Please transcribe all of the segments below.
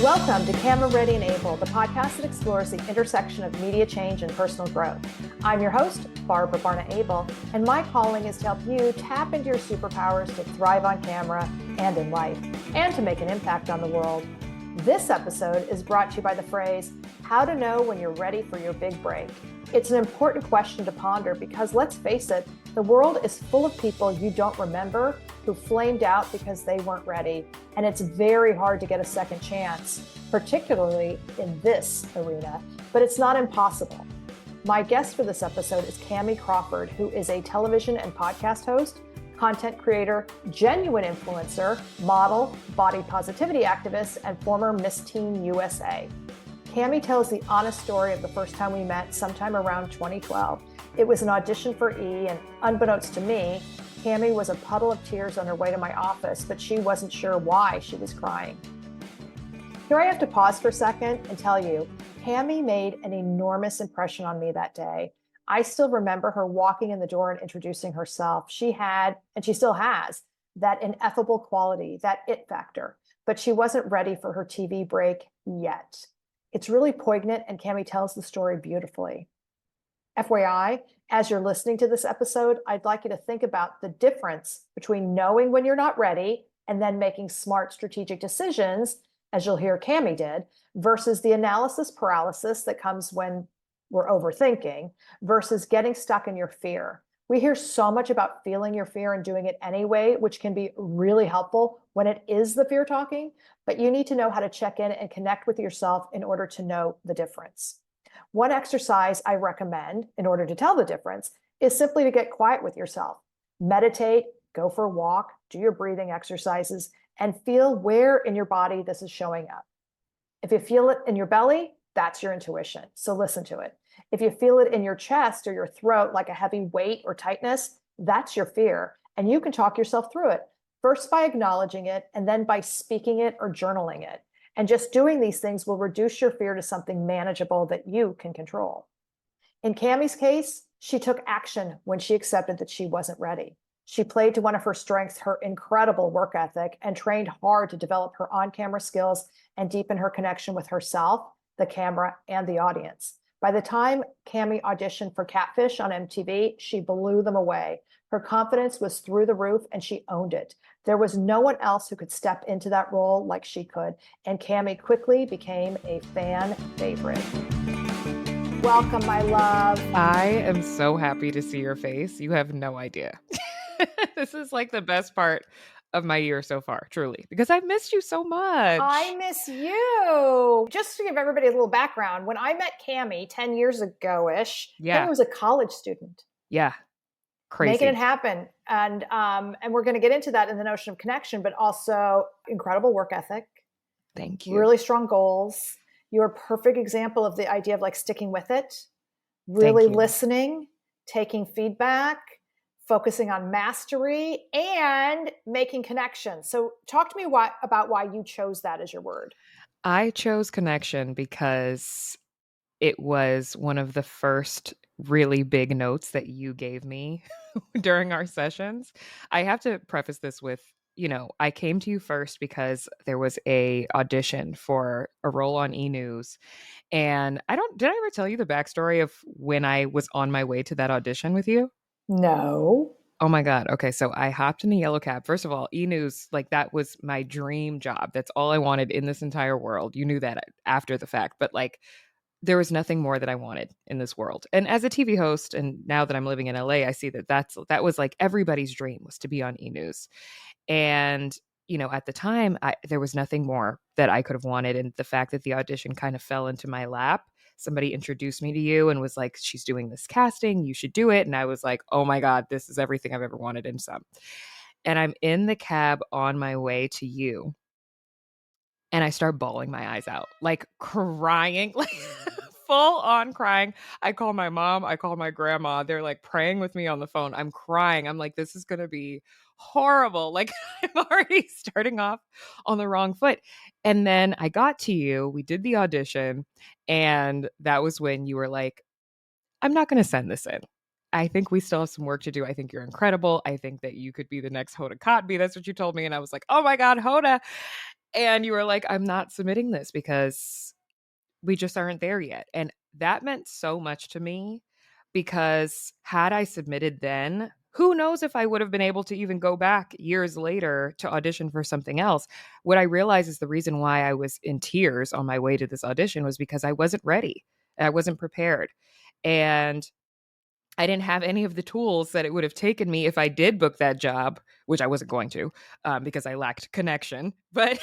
Welcome to Kamie Ready and Abel, the podcast that explores the intersection of media change and personal growth. I'm your host, Barbara Barna Abel, and my calling is to help you tap into your superpowers to thrive on camera and in life, and to make an impact on the world. This episode is brought to you by the phrase, how to know when you're ready for your big break. It's an important question to ponder because, let's face it, the world is full of people you don't remember who flamed out because they weren't ready. And it's very hard to get a second chance, particularly in this arena, but it's not impossible. My guest for this episode is Kamie Crawford, who is a television and podcast host, content creator, genuine influencer, model, body positivity activist, and former Miss Teen USA. Kamie tells the honest story of the first time we met sometime around 2012. It was an audition for E, and unbeknownst to me, Kamie was a puddle of tears on her way to my office, but she wasn't sure why she was crying. Here I have to pause for a second and tell you, Kamie made an enormous impression on me that day. I still remember her walking in the door and introducing herself. She had, and she still has, that ineffable quality, that it factor, but she wasn't ready for her TV break yet. It's really poignant, and Kamie tells the story beautifully. FYI, as you're listening to this episode, I'd like you to think about the difference between knowing when you're not ready and then making smart strategic decisions, as you'll hear Kamie did, versus the analysis paralysis that comes when we're overthinking, versus getting stuck in your fear. We hear so much about feeling your fear and doing it anyway, which can be really helpful when it is the fear talking, but you need to know how to check in and connect with yourself in order to know the difference. One exercise I recommend in order to tell the difference is simply to get quiet with yourself. Meditate, go for a walk, do your breathing exercises, and feel where in your body this is showing up. If you feel it in your belly, that's your intuition, so listen to it. If you feel it in your chest or your throat like a heavy weight or tightness, that's your fear, and you can talk yourself through it, first by acknowledging it and then by speaking it or journaling it. And just doing these things will reduce your fear to something manageable that you can control. In Kamie's case, she took action when she accepted that she wasn't ready. She played to one of her strengths, her incredible work ethic, and trained hard to develop her on-camera skills and deepen her connection with herself, the camera, and the audience. By the time Kamie auditioned for Catfish on MTV, she blew them away. Her confidence was through the roof and she owned it. There was no one else who could step into that role like she could, and Kamie quickly became a fan favorite. Welcome, my love. I am so happy to see your face. You have no idea. This is like the best part of my year so far, truly, because I've missed you so much. I miss you. Just to give everybody a little background, when I met Kamie 10 years ago-ish, Kamie was a college student. Yeah. Crazy. Making it happen. And we're going to get into that in the notion of connection, but also incredible work ethic. Thank you. Really strong goals. You're a perfect example of the idea of like sticking with it, really listening, taking feedback, focusing on mastery, and making connections. So talk to me about why you chose that as your word. I chose connection because it was one of the first really big notes that you gave me during our sessions. I have to preface this with, I came to you first because there was a audition for a role on E! News. And did I ever tell you the backstory of when I was on my way to that audition with you? No. Oh my God. Okay. So I hopped in a yellow cab. First of all, E! News, like that was my dream job. That's all I wanted in this entire world. You knew that after the fact, but like there was nothing more that I wanted in this world. And as a TV host, and now that I'm living in LA, I see that was like everybody's dream was to be on E! News. And, at the time, there was nothing more that I could have wanted. And the fact that the audition kind of fell into my lap, somebody introduced me to you and was like, she's doing this casting, you should do it. And I was like, oh my God, this is everything I've ever wanted and some. And I'm in the cab on my way to you. And I start bawling my eyes out, like crying, like full on crying. I call my mom, I call my grandma. They're like praying with me on the phone. I'm crying. I'm like, this is going to be horrible. Like I'm already starting off on the wrong foot. And then I got to you, we did the audition. And that was when you were like, I'm not going to send this in. I think we still have some work to do. I think you're incredible. I think that you could be the next Hoda Kotb. That's what you told me. And I was like, oh my God, Hoda. And you were like, I'm not submitting this because we just aren't there yet. And that meant so much to me because had I submitted then, who knows if I would have been able to even go back years later to audition for something else. What I realized is the reason why I was in tears on my way to this audition was because I wasn't ready. I wasn't prepared. And I didn't have any of the tools that it would have taken me if I did book that job, which I wasn't going to, because I lacked connection. But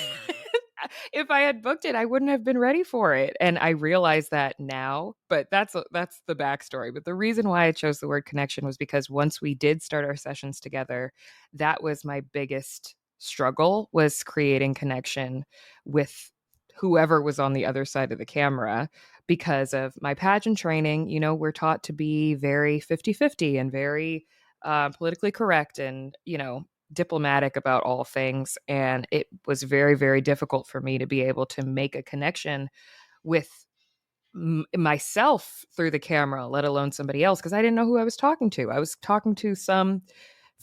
if I had booked it, I wouldn't have been ready for it. And I realize that now, but that's the backstory. But the reason why I chose the word connection was because once we did start our sessions together, that was my biggest struggle, was creating connection with whoever was on the other side of the camera. Because of my pageant training, we're taught to be very 50-50 and very politically correct and, diplomatic about all things. And it was very, very difficult for me to be able to make a connection with myself through the camera, let alone somebody else, because I didn't know who I was talking to. I was talking to some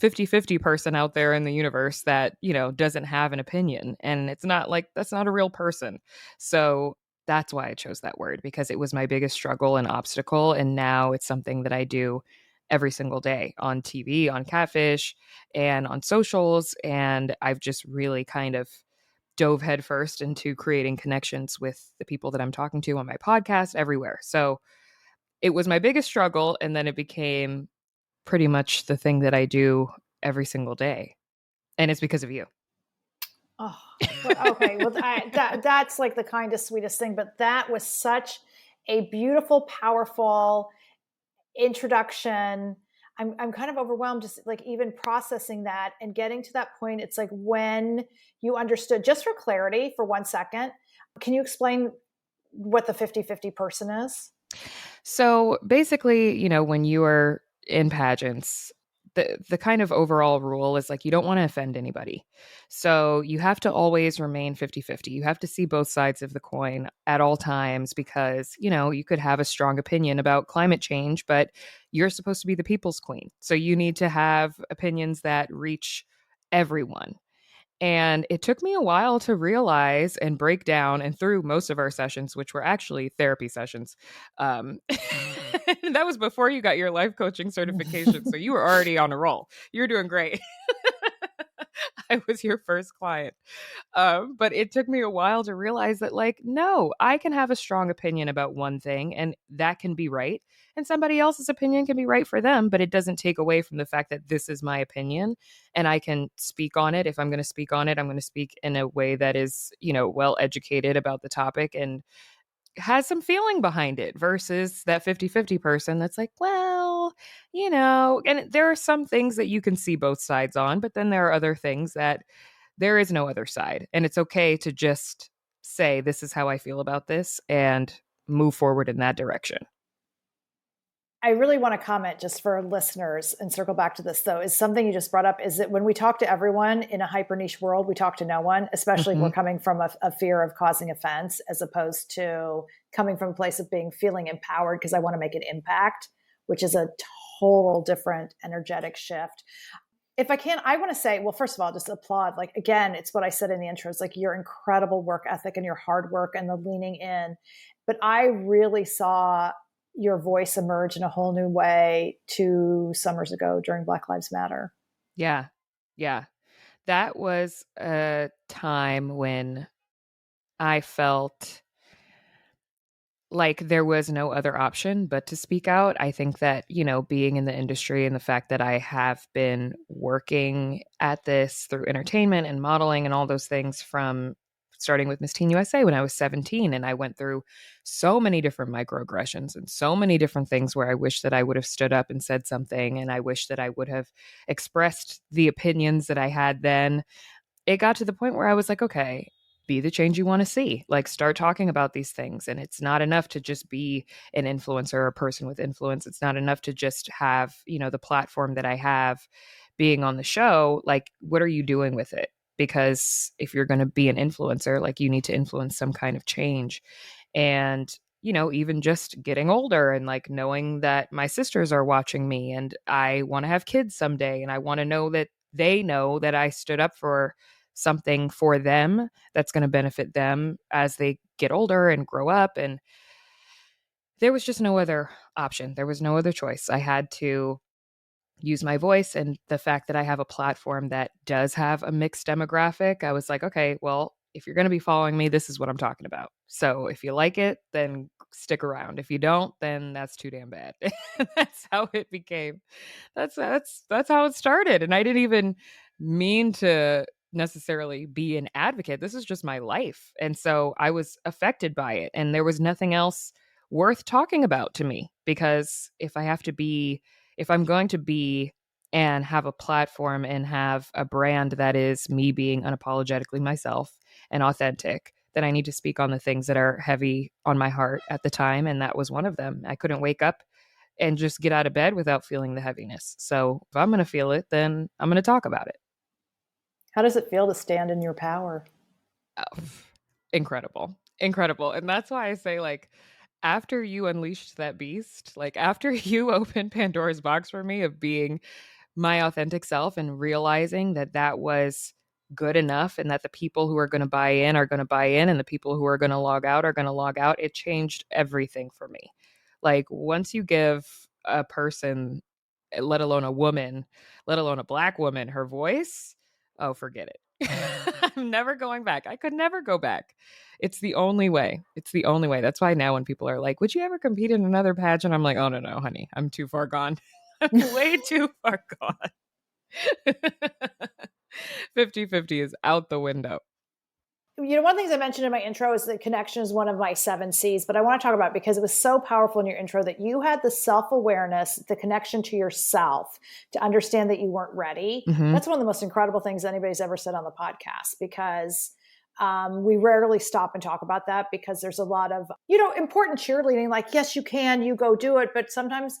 50-50 person out there in the universe that, doesn't have an opinion. And it's not like, that's not a real person. So that's why I chose that word, because it was my biggest struggle and obstacle. And now it's something that I do every single day on TV, on Catfish, and on socials. And I've just really kind of dove headfirst into creating connections with the people that I'm talking to on my podcast everywhere. So it was my biggest struggle. And then it became pretty much the thing that I do every single day. And it's because of you. Oh, okay. Well, that's like the kindest, sweetest thing. But that was such a beautiful, powerful introduction. I'm kind of overwhelmed just like even processing that and getting to that point. It's like when you understood, just for clarity for 1 second, can you explain what the 50-50 person is? So basically, when you are in pageants, the kind of overall rule is like you don't want to offend anybody. So you have to always remain 50-50. You have to see both sides of the coin at all times because, you could have a strong opinion about climate change, but you're supposed to be the people's queen. So you need to have opinions that reach everyone. And it took me a while to realize and break down, and through most of our sessions, which were actually therapy sessions. That was before you got your life coaching certification. So you were already on a roll. You're doing great. I was your first client. But it took me a while to realize that, like, no, I can have a strong opinion about one thing and that can be right. And somebody else's opinion can be right for them, but it doesn't take away from the fact that this is my opinion and I can speak on it. If I'm going to speak on it, I'm going to speak in a way that is, well educated about the topic and has some feeling behind it versus that 50-50 person that's like, well, and there are some things that you can see both sides on, but then there are other things that there is no other side. And it's okay to just say, this is how I feel about this and move forward in that direction. I really want to comment just for listeners and circle back to this though, is something you just brought up is that when we talk to everyone in a hyper niche world, we talk to no one, especially if we're coming from a fear of causing offense, as opposed to coming from a place of feeling empowered because I want to make an impact, which is a total different energetic shift. If I can, I want to say, well, first of all, just applaud. Like, again, it's what I said in the intro. It's like your incredible work ethic and your hard work and the leaning in. But I really saw your voice emerge in a whole new way 2 summers ago during Black Lives Matter. Yeah. Yeah. That was a time when I felt like there was no other option but to speak out. I think that, being in the industry and the fact that I have been working at this through entertainment and modeling and all those things from starting with Miss Teen USA when I was 17. And I went through so many different microaggressions and so many different things where I wish that I would have stood up and said something. And I wish that I would have expressed the opinions that I had then. It got to the point where I was like, okay, be the change you want to see. Like, start talking about these things. And it's not enough to just be an influencer or a person with influence. It's not enough to just have, the platform that I have being on the show. Like, what are you doing with it? Because if you're going to be an influencer, like, you need to influence some kind of change. And, even just getting older and like knowing that my sisters are watching me and I want to have kids someday. And I want to know that they know that I stood up for something for them that's going to benefit them as they get older and grow up. And there was just no other option. There was no other choice. I had to use my voice, and the fact that I have a platform that does have a mixed demographic, I was like, okay, well, if you're going to be following me, this is what I'm talking about. So if you like it, then stick around. If you don't, then that's too damn bad. That's how it became. That's how it started. And I didn't even mean to necessarily be an advocate. This is just my life. And so I was affected by it, and there was nothing else worth talking about to me, because if I'm going to be and have a platform and have a brand that is me being unapologetically myself and authentic, then I need to speak on the things that are heavy on my heart at the time. And that was one of them. I couldn't wake up and just get out of bed without feeling the heaviness. So if I'm going to feel it, then I'm going to talk about it. How does it feel to stand in your power? Oh, incredible. Incredible. And that's why I say, like, after you unleashed that beast, like after you opened Pandora's box for me of being my authentic self and realizing that that was good enough, and that the people who are going to buy in are going to buy in, and the people who are going to log out are going to log out, it changed everything for me. Like, once you give a person, let alone a woman, let alone a Black woman, her voice, oh, forget it. I'm never going back. I could never go back. It's the only way. It's the only way. That's why now when people are like, would you ever compete in another pageant? I'm like, oh, no, honey. I'm too far gone. I'm way too far gone. 50-50 is out the window. You know, one of the things I mentioned in my intro is that connection is one of my 7 C's, but I want to talk about it because it was so powerful in your intro that you had the self-awareness, the connection to yourself, to understand that you weren't ready. Mm-hmm. That's one of the most incredible things anybody's ever said on the podcast, because we rarely stop and talk about that, because there's a lot of, important cheerleading, like, yes, you can, you go do it. But sometimes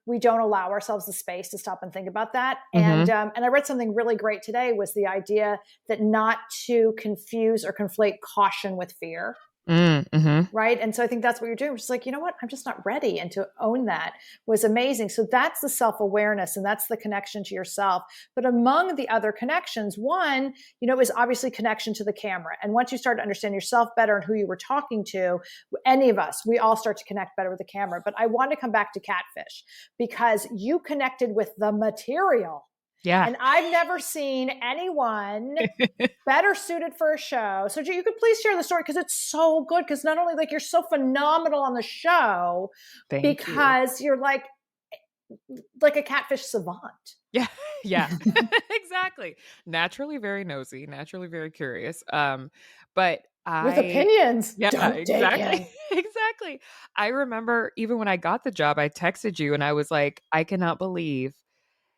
we don't allow ourselves the space to stop and think about that. Mm-hmm. And I read something really great today, was the idea that not to confuse or conflate caution with fear. Mm-hmm. Right. And so I think that's what you're doing. Which is like, you know what? I'm just not ready. And to own that was amazing. So that's the self-awareness, and that's the connection to yourself. But among the other connections, one, is obviously connection to the camera. And once you start to understand yourself better and who you were talking to, any of us, we all start to connect better with the camera. But I want to come back to Catfish, because you connected with the material. Yeah. And I've never seen anyone better suited for a show. So you could please share the story, because it's so good. Because not only like you're so phenomenal on the show, because you're like a catfish savant. Yeah. Yeah. Exactly. Naturally very nosy, naturally very curious. But with opinions. Yeah, Don't exactly. Exactly. I remember even when I got the job, I texted you and I was like, I cannot believe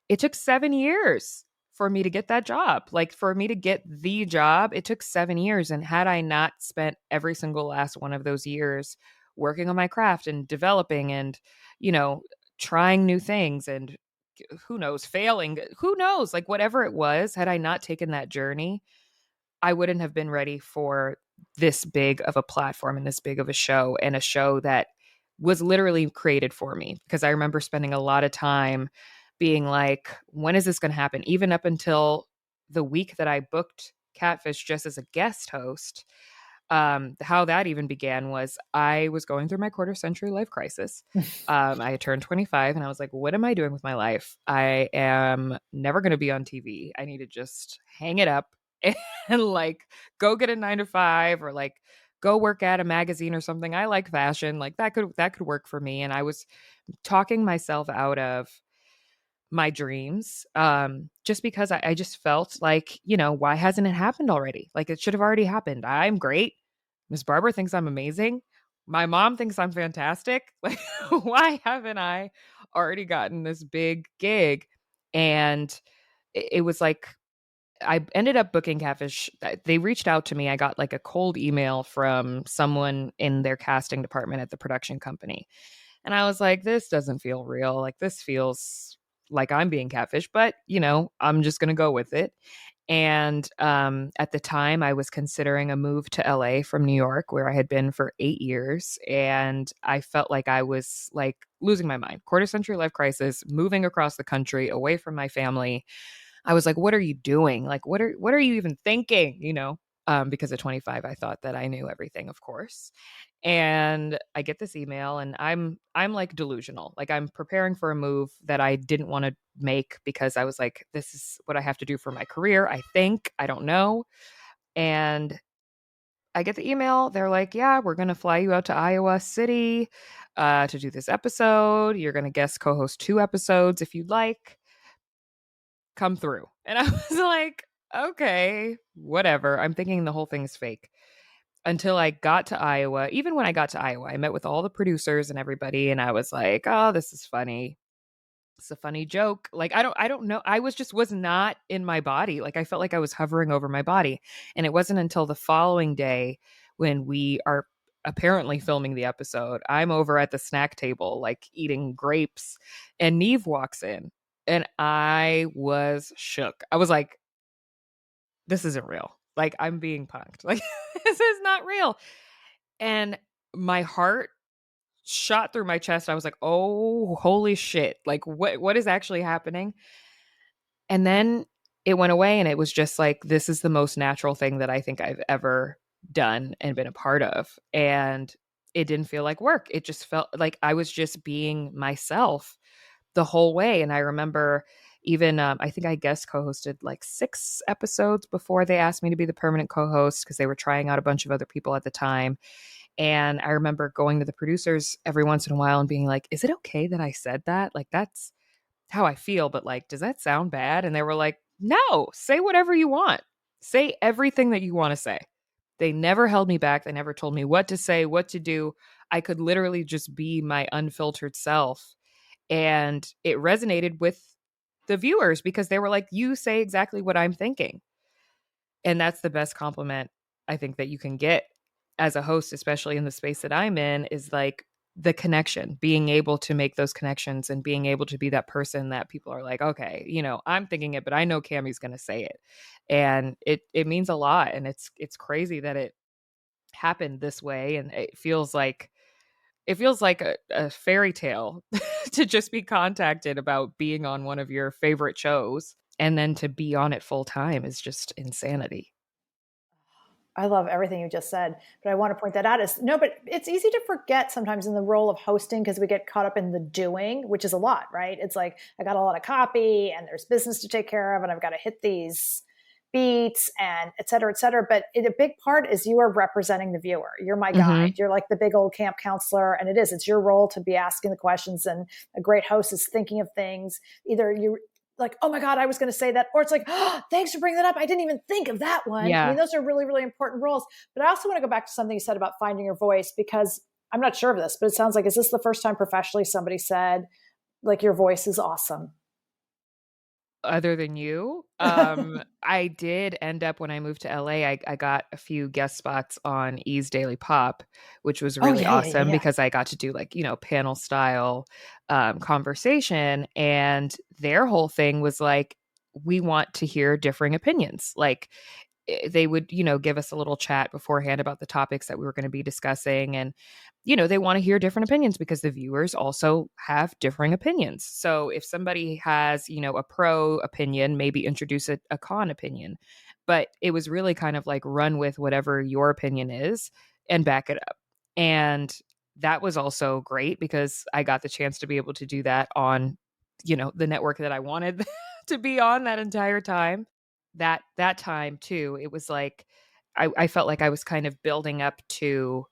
it took 7 years for me to get that job. Like, for me to get the job, it took 7 years. And had I not spent every single last one of those years working on my craft and developing and, trying new things and who knows, failing, who knows, like whatever it was, had I not taken that journey, I wouldn't have been ready for this big of a platform and this big of a show, and a show that was literally created for me. Because I remember spending a lot of time being like, when is this going to happen? Even up until the week that I booked Catfish just as a guest host. How that even began was I was going through my quarter century life crisis. I had turned 25 and I was like, what am I doing with my life? I am never going to be on TV. I need to just hang it up and like go get a 9 to 5, or like go work at a magazine or something. I like fashion. Like that could work for me. And I was talking myself out of my dreams, just because I just felt like, why hasn't it happened already? Like, it should have already happened. I'm great. Miss Barbara thinks I'm amazing. My mom thinks I'm fantastic. Like, why haven't I already gotten this big gig? And it was like, I ended up booking Catfish. They reached out to me. I got like a cold email from someone in their casting department at the production company. And I was like, this doesn't feel real. Like, this feels like I'm being catfished, but I'm just going to go with it. And at the time I was considering a move to LA from New York, where I had been for 8 years. And I felt like I was like losing my mind, quarter century life crisis, moving across the country away from my family. I was like, what are you doing? Like, what are you even thinking? Because at 25, I thought that I knew everything, of course. And I get this email and I'm like delusional. Like I'm preparing for a move that I didn't want to make because I was like, this is what I have to do for my career. I don't know. And I get the email. They're like, yeah, we're going to fly you out to Iowa City to do this episode. You're going to guest co host 2 episodes if you'd like. Come through. And I was like, okay, whatever. I'm thinking the whole thing's fake until I got to Iowa. Even when I got to Iowa, I met with all the producers and everybody. And I was like, oh, this is funny. It's a funny joke. Like, I don't know. I was not in my body. Like, I felt like I was hovering over my body. And it wasn't until the following day when we are apparently filming the episode, I'm over at the snack table, like eating grapes, and Neve walks in. And I was shook. I was like, this isn't real. Like, I'm being punked. Like, this is not real. And my heart shot through my chest. I was like, oh, holy shit. Like, what is actually happening? And then it went away, and it was just like, this is the most natural thing that I think I've ever done and been a part of. And it didn't feel like work. It just felt like I was just being myself the whole way. And I remember even, I think I guest co hosted like 6 episodes before they asked me to be the permanent co host because they were trying out a bunch of other people at the time. And I remember going to the producers every once in a while and being like, is it okay that I said that? Like, that's how I feel. But like, does that sound bad? And they were like, no, say whatever you want. Say everything that you want to say. They never held me back. They never told me what to say, what to do. I could literally just be my unfiltered self. And it resonated with the viewers because they were like, you say exactly what I'm thinking. And that's the best compliment I think that you can get as a host, especially in the space that I'm in, is like the connection, being able to make those connections and being able to be that person that people are like, okay, I'm thinking it, but I know Kamie's going to say it. And it means a lot. And it's crazy that it happened this way. And it feels like a fairy tale to just be contacted about being on one of your favorite shows, and then to be on it full time is just insanity. I love everything you just said, but I want to point that out is no, but it's easy to forget sometimes in the role of hosting because we get caught up in the doing, which is a lot, right? It's like I got a lot of copy and there's business to take care of and I've got to hit these beats and et cetera, et cetera. But a big part is you are representing the viewer. You're my Mm-hmm. guide. You're like the big old camp counselor. And it's your role to be asking the questions. And a great host is thinking of things. Either you like, oh my God, I was going to say that. Or it's like, oh, thanks for bringing that up. I didn't even think of that one. I Yeah. mean, those are really, really important roles. But I also want to go back to something you said about finding your voice, because I'm not sure of this, but it sounds like, is this the first time professionally somebody said, like, your voice is awesome? Other than you, I did end up, when I moved to LA, I got a few guest spots on E's Daily Pop, which was Oh, really yeah, yeah, yeah, awesome yeah. because I got to do like, panel style conversation. And their whole thing was like, we want to hear differing opinions. Like, they would, give us a little chat beforehand about the topics that we were going to be discussing. And, they want to hear different opinions because the viewers also have differing opinions. So if somebody has, a pro opinion, maybe introduce a con opinion. But it was really kind of like run with whatever your opinion is and back it up. And that was also great because I got the chance to be able to do that on, the network that I wanted to be on that entire time. That time too, it was like I felt like I was kind of building up to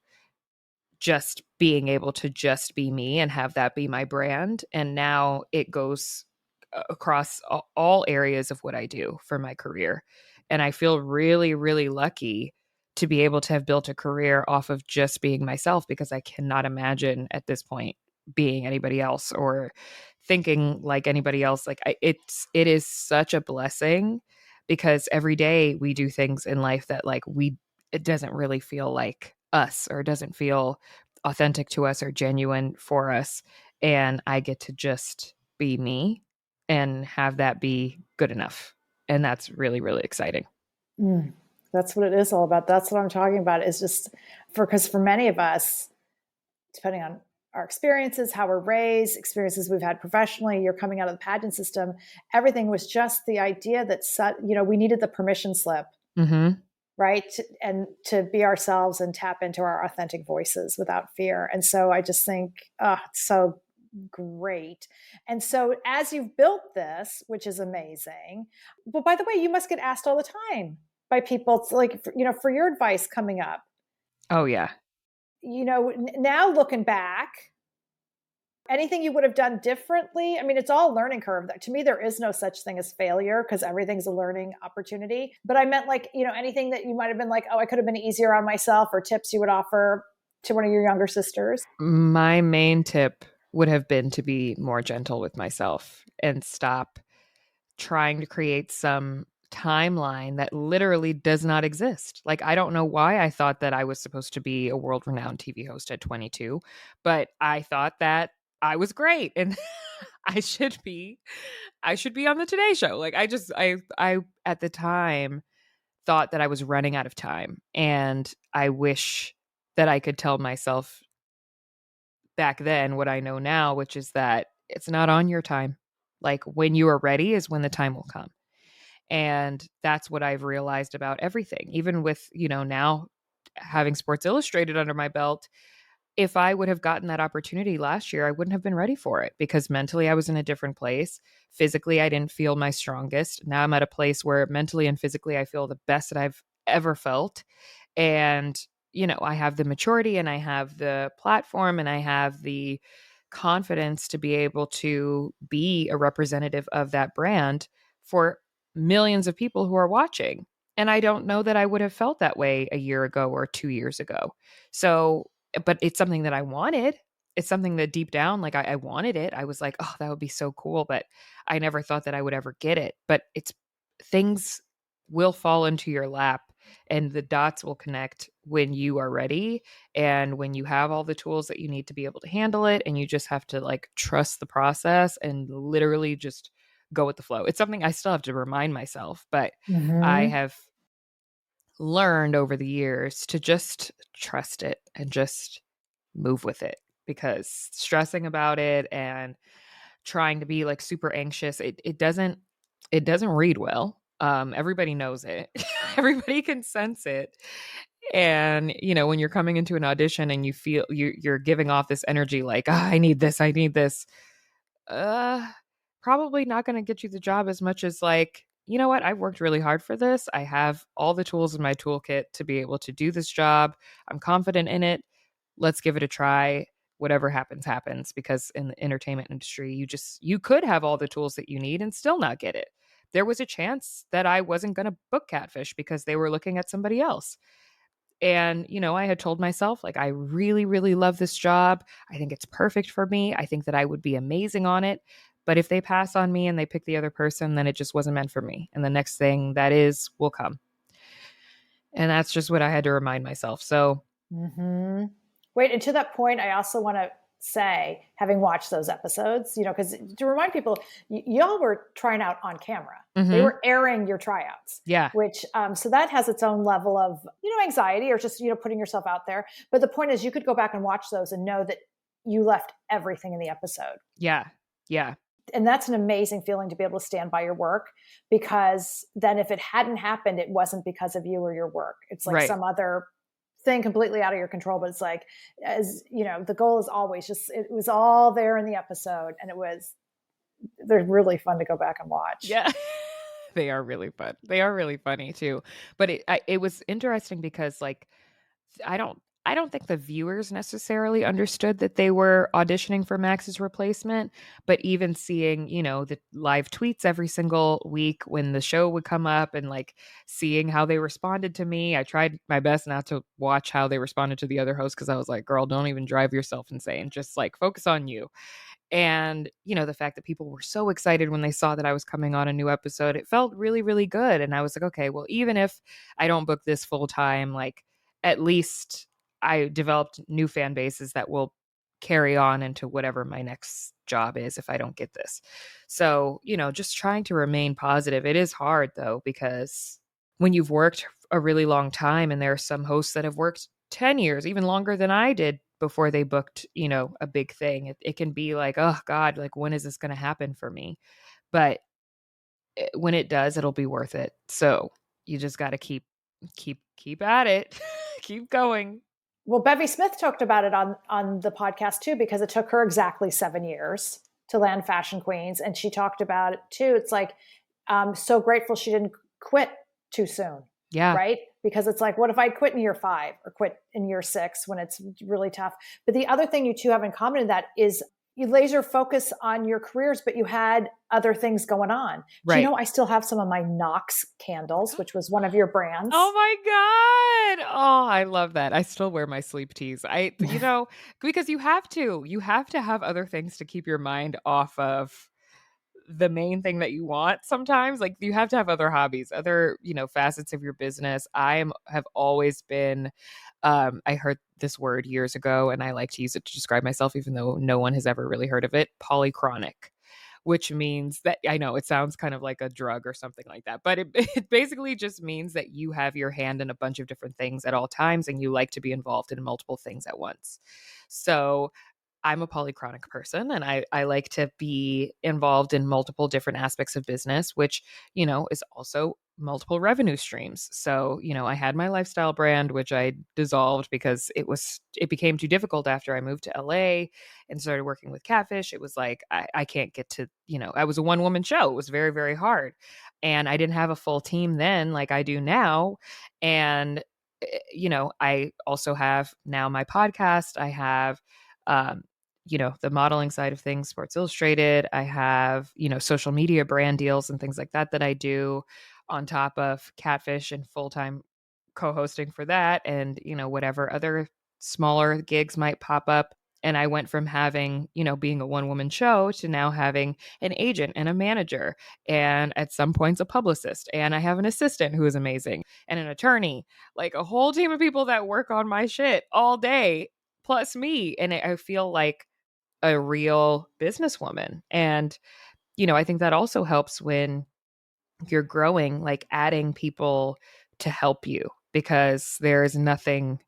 just being able to just be me and have that be my brand. And now it goes across all areas of what I do for my career. And I feel really, really lucky to be able to have built a career off of just being myself, because I cannot imagine at this point being anybody else or thinking like anybody else. Like it is such a blessing because every day we do things in life that like it doesn't really feel like us, or it doesn't feel authentic to us or genuine for us. And I get to just be me and have that be good enough. And that's really, really exciting. Mm, that's what it is all about. That's what I'm talking about. Is just because for many of us, depending on our experiences, how we're raised, experiences we've had professionally, you're coming out of the pageant system, everything was just the idea that, we needed the permission slip, right? And to be ourselves and tap into our authentic voices without fear. And so I just think, it's so great. And so as you've built this, which is amazing, but by the way, you must get asked all the time by people, like, for your advice coming up. Oh, yeah. Now looking back, anything you would have done differently? I mean, it's all a learning curve. To me, there is no such thing as failure because everything's a learning opportunity. But I meant, like, anything that you might have been like, oh, I could have been easier on myself, or tips you would offer to one of your younger sisters. My main tip would have been to be more gentle with myself and stop trying to create some timeline that literally does not exist. Like, I don't know why I thought that I was supposed to be a world-renowned TV host at 22, but I thought that I was great and I should be on the Today Show. Like, I at the time thought that I was running out of time, and I wish that I could tell myself back then what I know now, which is that it's not on your time. Like, when you are ready is when the time will come. And that's what I've realized about everything. Even with, now having Sports Illustrated under my belt, if I would have gotten that opportunity last year, I wouldn't have been ready for it because mentally I was in a different place. Physically, I didn't feel my strongest. Now I'm at a place where mentally and physically I feel the best that I've ever felt. And, I have the maturity and I have the platform and I have the confidence to be able to be a representative of that brand for millions of people who are watching. And I don't know that I would have felt that way a year ago or 2 years ago. So, but it's something that I wanted. It's something that deep down, like, I wanted it. I was like, oh, that would be so cool. But I never thought that I would ever get it. But things will fall into your lap and the dots will connect when you are ready and when you have all the tools that you need to be able to handle it. And you just have to, like, trust the process and literally just go with the flow. It's something I still have to remind myself, but I have learned over the years to just trust it and just move with it, because stressing about it and trying to be, like, super anxious, it doesn't read well. Everybody knows it. Everybody can sense it. And, when you're coming into an audition and you feel you're giving off this energy like, I need this, uh probably not going to get you the job as much as, like, you know what, I've worked really hard for this. I have all the tools in my toolkit to be able to do this job. I'm confident in it. Let's give it a try. Whatever happens, happens. Because in the entertainment industry, you could have all the tools that you need and still not get it. There was a chance that I wasn't going to book Catfish because they were looking at somebody else. And, I had told myself, like, I really, really love this job. I think it's perfect for me. I think that I would be amazing on it. But if they pass on me and they pick the other person, then it just wasn't meant for me. And the next thing that is will come. And that's just what I had to remind myself. So, Wait, and to that point, I also want to say, having watched those episodes, because to remind people, y'all were trying out on camera. They were airing your tryouts. Yeah. Which, so that has its own level of, anxiety or just, putting yourself out there. But the point is, you could go back and watch those and know that you left everything in the episode. Yeah. Yeah. And that's an amazing feeling to be able to stand by your work, because then if it hadn't happened, it wasn't because of you or your work. It's like some other thing completely out of your control. But it's like, as the goal is always just, it was all there in the episode, and they're really fun to go back and watch. Yeah. They are really fun. They are really funny too. But it was interesting because, like, I don't think the viewers necessarily understood that they were auditioning for Max's replacement. But even seeing, the live tweets every single week when the show would come up, and, like, seeing how they responded to me, I tried my best not to watch how they responded to the other hosts, because I was like, girl, don't even drive yourself insane. Just, like, focus on you. And, the fact that people were so excited when they saw that I was coming on a new episode, it felt really, really good. And I was like, okay, well, even if I don't book this full time, like, at least I developed new fan bases that will carry on into whatever my next job is if I don't get this. So, just trying to remain positive. It is hard, though, because when you've worked a really long time, and there are some hosts that have worked 10 years, even longer than I did before they booked, a big thing. It can be like, oh God, like when is this going to happen for me? But when it does, it'll be worth it. So you just got to keep at it, keep going. Well, Bevy Smith talked about it on the podcast too, because it took her exactly 7 years to land Fashion Queens. And she talked about it too. It's like, I'm so grateful she didn't quit too soon. Yeah. Right. Because it's like, what if I quit in year 5 or quit in year 6 when it's really tough? But the other thing you two have in common in that is you laser focus on your careers, but you had other things going on. Right. Do you know, I still have some of my Knox candles, which was one of your brands. Oh my God. Oh, I love that. I still wear my sleep tees. Because you have to have other things to keep your mind off of the main thing that you want. Sometimes, like, you have to have other hobbies, other, facets of your business. Have always been, I heard this word years ago and I like to use it to describe myself, even though no one has ever really heard of it: polychronic. Which means that, I know it sounds kind of like a drug or something like that, but it basically just means that you have your hand in a bunch of different things at all times and you like to be involved in multiple things at once. So I'm a polychronic person and I like to be involved in multiple different aspects of business, which, is also multiple revenue streams. So, I had my lifestyle brand, which I dissolved because it became too difficult after I moved to LA and started working with Catfish. It was like, I can't get to, I was a one woman show. It was very, very hard. And I didn't have a full team then like I do now. And, I also have now my podcast. I have, um, the modeling side of things, Sports Illustrated. I have, social media brand deals and things like that I do on top of Catfish and full-time co-hosting for that. And, whatever other smaller gigs might pop up. And I went from having, being a one-woman show to now having an agent and a manager and at some points a publicist. And I have an assistant who is amazing and an attorney, like a whole team of people that work on my shit all day, plus me. And I feel like a real businesswoman. And, I think that also helps when you're growing, like adding people to help you, because there is nothing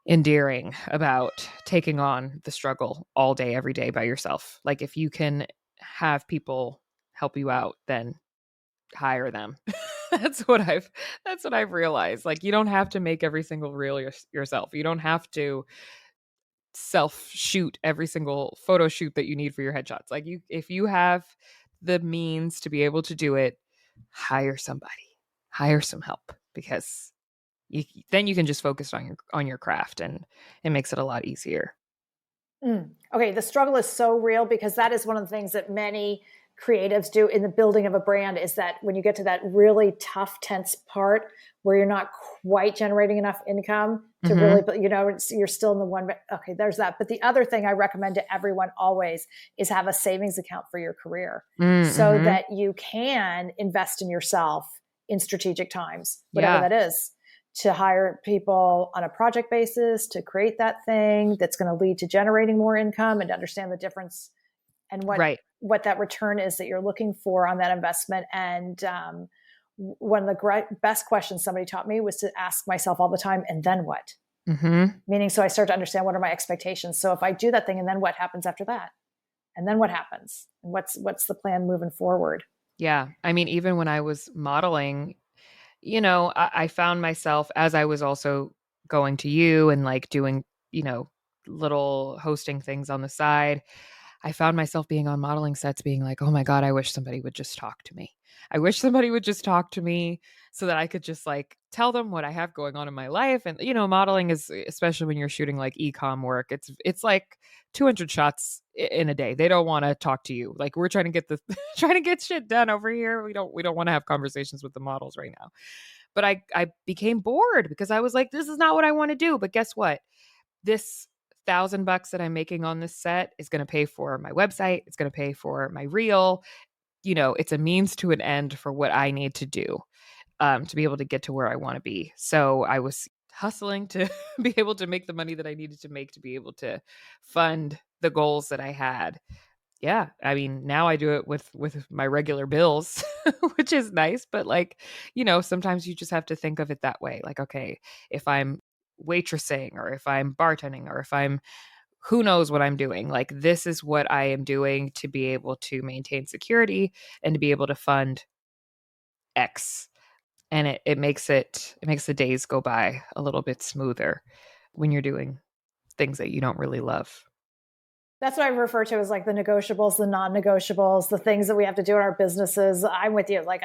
endearing about taking on the struggle all day, every day by yourself. Like if you can have people help you out, then hire them. That's what I've realized. Like you don't have to make every single reel yourself. You don't have to self shoot every single photo shoot that you need for your headshots. Like if you have the means to be able to do it, hire somebody, hire some help, because then you can just focus on your craft and it makes it a lot easier. Okay, the struggle is so real, because that is one of the things that many creatives do in the building of a brand, is that when you get to that really tough, tense part where you're not quite generating enough income to really, you're still in the one. Okay, there's that. But the other thing I recommend to everyone always is have a savings account for your career, so that you can invest in yourself in strategic times, whatever that is, to hire people on a project basis, to create that thing that's going to lead to generating more income, and to understand the difference and what that return is that you're looking for on that investment. And one of the best questions somebody taught me was to ask myself all the time, and then what? Meaning, so I start to understand, what are my expectations? So if I do that thing, and then what happens after that? And then what happens? And what's the plan moving forward? Yeah. I mean, even when I was modeling, I found myself, as I was also going to you and like doing, little hosting things on the side, I found myself being on modeling sets being like, oh my God, I wish somebody would just talk to me. I wish somebody would just talk to me so that I could just like tell them what I have going on in my life. And, modeling is, especially when you're shooting like e-com work, it's like 200 shots in a day. They don't want to talk to you. Like we're trying to get trying to get shit done over here. We don't want to have conversations with the models right now. But I became bored because I was like, this is not what I want to do. But guess what? This $1,000 that I'm making on this set is going to pay for my website. It's going to pay for my reel. It's a means to an end for what I need to do to be able to get to where I want to be. So I was hustling to be able to make the money that I needed to make to be able to fund the goals that I had. Yeah. I mean, now I do it with my regular bills, which is nice. But like, sometimes you just have to think of it that way. Like, okay, if I'm waitressing or if I'm bartending or if I'm who knows what I'm doing. Like, this is what I am doing to be able to maintain security and to be able to fund X. And it makes the days go by a little bit smoother when you're doing things that you don't really love. That's what I refer to as like the negotiables, the non-negotiables, the things that we have to do in our businesses. I'm with you, like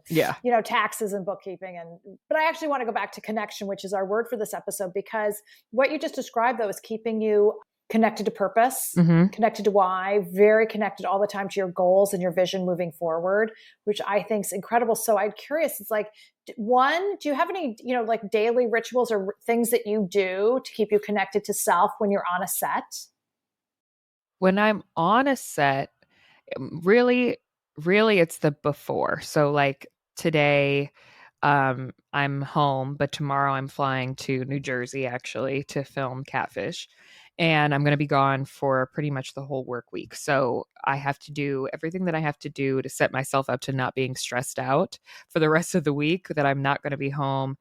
Yeah. taxes and bookkeeping. But I actually want to go back to connection, which is our word for this episode, because what you just described though is keeping you connected to purpose, Mm-hmm. connected to why, very connected all the time to your goals and your vision moving forward, which I think is incredible. So I'm curious, it's like, one, do you have any, like daily rituals or things that you do to keep you connected to self when you're on a set? When I'm on a set, really, really it's the before. So like today, I'm home, but tomorrow I'm flying to New Jersey actually to film Catfish. And I'm going to be gone for pretty much the whole work week. So I have to do everything that I have to do to set myself up to not being stressed out for the rest of the week, that I'm not going to be home,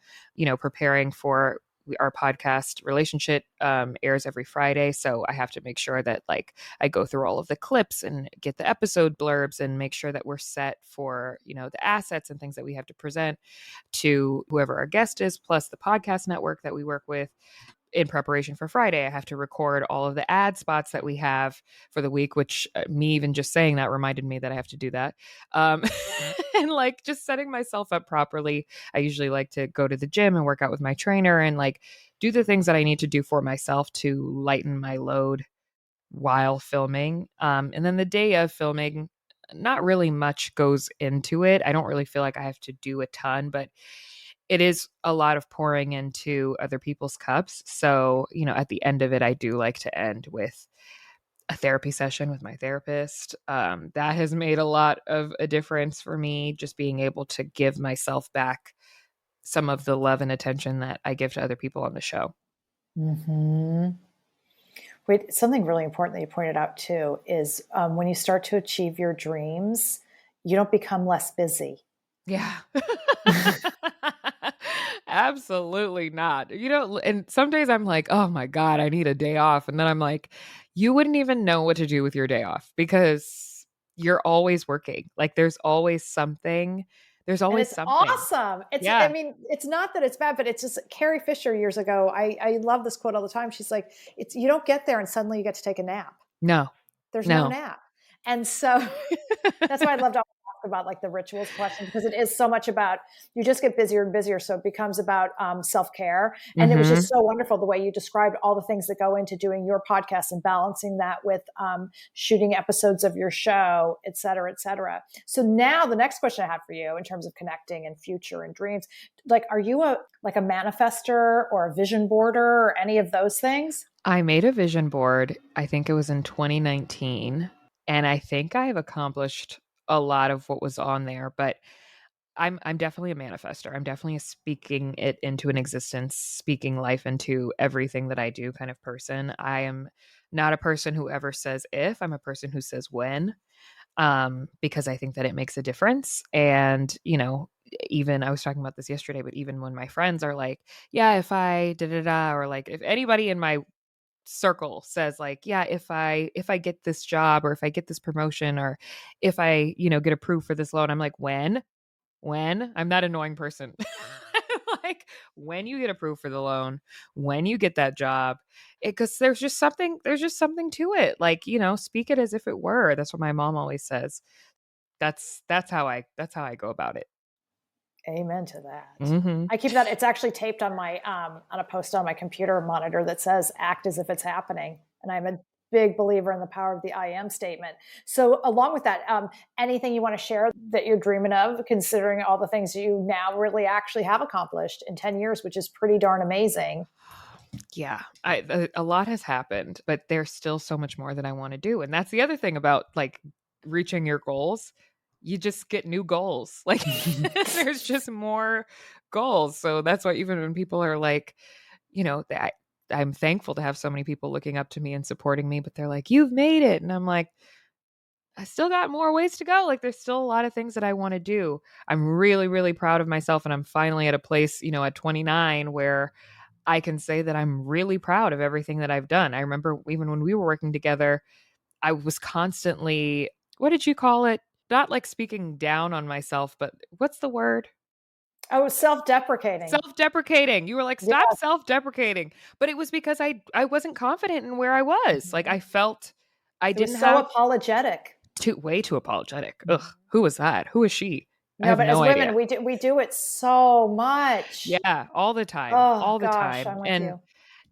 preparing for our podcast relationship airs every Friday. So I have to make sure that like I go through all of the clips and get the episode blurbs and make sure that we're set for, the assets and things that we have to present to whoever our guest is, plus the podcast network that we work with. In preparation for Friday, I have to record all of the ad spots that we have for the week, which me even just saying that reminded me that I have to do that. And like just setting myself up properly. I usually like to go to the gym and work out with my trainer and like do the things that I need to do for myself to lighten my load while filming. And then the day of filming, not really much goes into it. I don't really feel like I have to do a ton, but it is a lot of pouring into other people's cups. So, at the end of it, I do like to end with a therapy session with my therapist. That has made a lot of a difference for me, just being able to give myself back some of the love and attention that I give to other people on the show. Mm-hmm. Wait, something really important that you pointed out too is when you start to achieve your dreams, you don't become less busy. Yeah. Absolutely not. And some days I'm like, oh my God, I need a day off. And then I'm like, you wouldn't even know what to do with your day off because you're always working. Like there's always something. There's And always it's something. awesome. I Yeah. mean, it's not that it's bad, but it's just Carrie Fisher years ago. I love this quote all the time. She's like, you don't get there and suddenly you get to take a nap. No, There's no no. nap. And so that's why I love to talk about like the rituals question, because it is so much about, you just get busier and busier. So it becomes about self-care. And it was Mm-hmm. just so wonderful the way you described all the things that go into doing your podcast and balancing that with shooting episodes of your show, et cetera, et cetera. So now the next question I have for you in terms of connecting and future and dreams, like, are you a manifester or a vision boarder or any of those things? I made a vision board. I think it was in 2019. And I think I've accomplished a lot of what was on there, but I'm definitely a manifester. I'm definitely a speaking it into an existence, speaking life into everything that I do kind of person. I am not a person who ever says if, I'm a person who says when, because I think that it makes a difference. And, even I was talking about this yesterday, but even when my friends are like, yeah, if I da da da, or like if anybody in my circle says like, yeah, if I get this job or if I get this promotion or if I, get approved for this loan, I'm like, when I'm that annoying person. Like when you get approved for the loan, when you get that job, because there's just something to it. Like, speak it as if it were. That's what my mom always says. That's how I go about it. Amen to that. Mm-hmm. I keep that. It's actually taped on my on a post on my computer monitor that says "act as if it's happening," and I'm a big believer in the power of the "I am" statement. So, along with that, anything you want to share that you're dreaming of, considering all the things you now really actually have accomplished in 10 years, which is pretty darn amazing. Yeah, a lot has happened, but there's still so much more that I want to do. And that's the other thing about like reaching your goals. You just get new goals. Like there's just more goals. So that's why even when people are like, I'm thankful to have so many people looking up to me and supporting me, but they're like, you've made it. And I'm like, I still got more ways to go. Like there's still a lot of things that I want to do. I'm really, really proud of myself. And I'm finally at a place, at 29 where I can say that I'm really proud of everything that I've done. I remember even when we were working together, I was constantly, what did you call it? Not like speaking down on myself, but what's the word? Oh, self-deprecating. Self-deprecating. You were like, Yeah. stop self-deprecating. But it was because I wasn't confident in where I was. Like I felt I It was didn't so have apologetic. way too apologetic. Ugh. Who was that? Who is she? I No, have but as no women, idea. we do it so much. Yeah, all the time. Oh All the gosh, time. I'm with And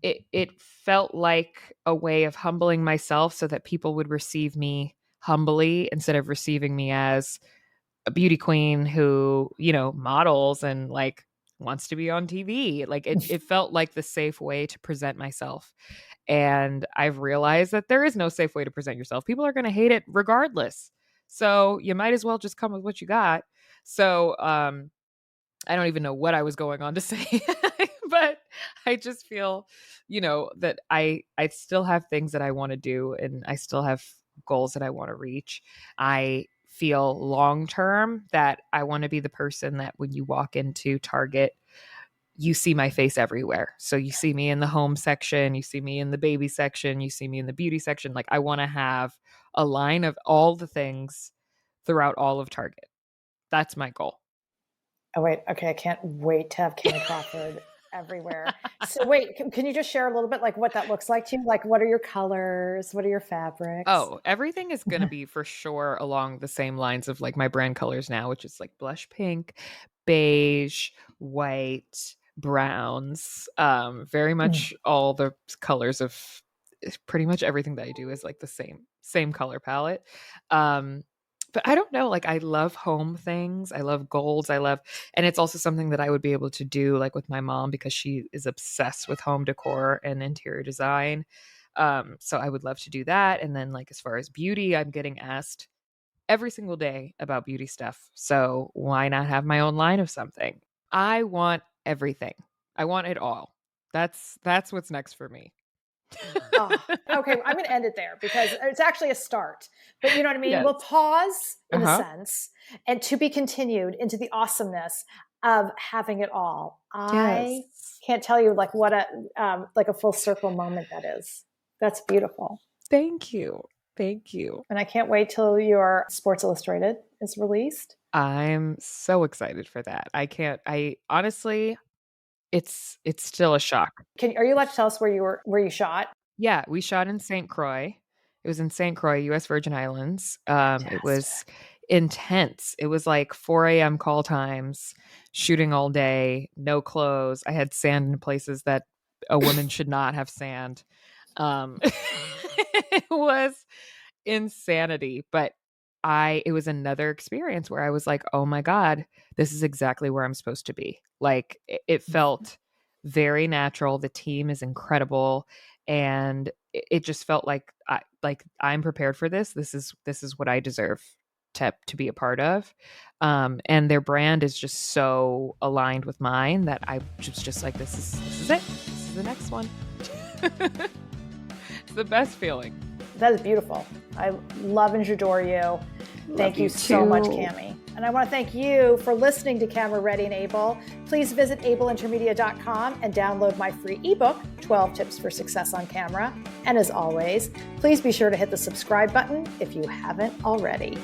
you. it felt like a way of humbling myself so that people would receive me humbly instead of receiving me as a beauty queen who, models and like wants to be on TV. Like it felt like the safe way to present myself. And I've realized that there is no safe way to present yourself. People are going to hate it regardless. So you might as well just come with what you got. So, I don't even know what I was going on to say, but I just feel, that I still have things that I want to do and I still have goals that I want to reach. I feel long term that I want to be the person that when you walk into Target, you see my face everywhere. So you see me in the home section, you see me in the baby section, you see me in the beauty section. Like I want to have a line of all the things throughout all of Target. That's my goal. Oh wait, okay, I can't wait to have Kamie Crawford everywhere. So wait, can you just share a little bit like what that looks like to you? Like what are your colors? What are your fabrics? Oh, everything is going to be for sure along the same lines of like my brand colors now, which is like blush pink, beige, white, browns, very much all the colors of pretty much everything that I do is like the same color palette. Um but I don't know, like I love home things. I love golds. And it's also something that I would be able to do like with my mom because she is obsessed with home decor and interior design. So I would love to do that. And then like as far as beauty, I'm getting asked every single day about beauty stuff. So why not have my own line of something? I want everything. I want it all. That's what's next for me. Oh, okay, I'm going to end it there because it's actually a start. But you know what I mean? Yes. We'll pause in a Uh-huh. sense and to be continued into the awesomeness of having it all. I Yes. can't tell you like what a like a full circle moment that is. That's beautiful. Thank you. Thank you. And I can't wait till your Sports Illustrated is released. I'm so excited for that. I honestly, it's still a shock. Are you allowed to tell us where you shot? Yeah, we shot in St. Croix. It was in St. Croix, US Virgin Islands. It was Fantastic. intense. It was like 4 a.m. call times, shooting all day, no clothes. I had sand in places that a woman should not have sand. It was insanity, but it was another experience where I was like, "Oh my god, this is exactly where I'm supposed to be." Like it felt very natural. The team is incredible and it just felt like I'm prepared for this. This is what I deserve to be a part of. And their brand is just so aligned with mine that I just like this is it. This is the next one. It's the best feeling. That is beautiful. I love and adore you. Thank you so much, Kamie. And I want to thank you for listening to Camera Ready and Able. Please visit abelintermedia.com and download my free ebook, 12 Tips for Success on Camera. And as always, please be sure to hit the subscribe button if you haven't already.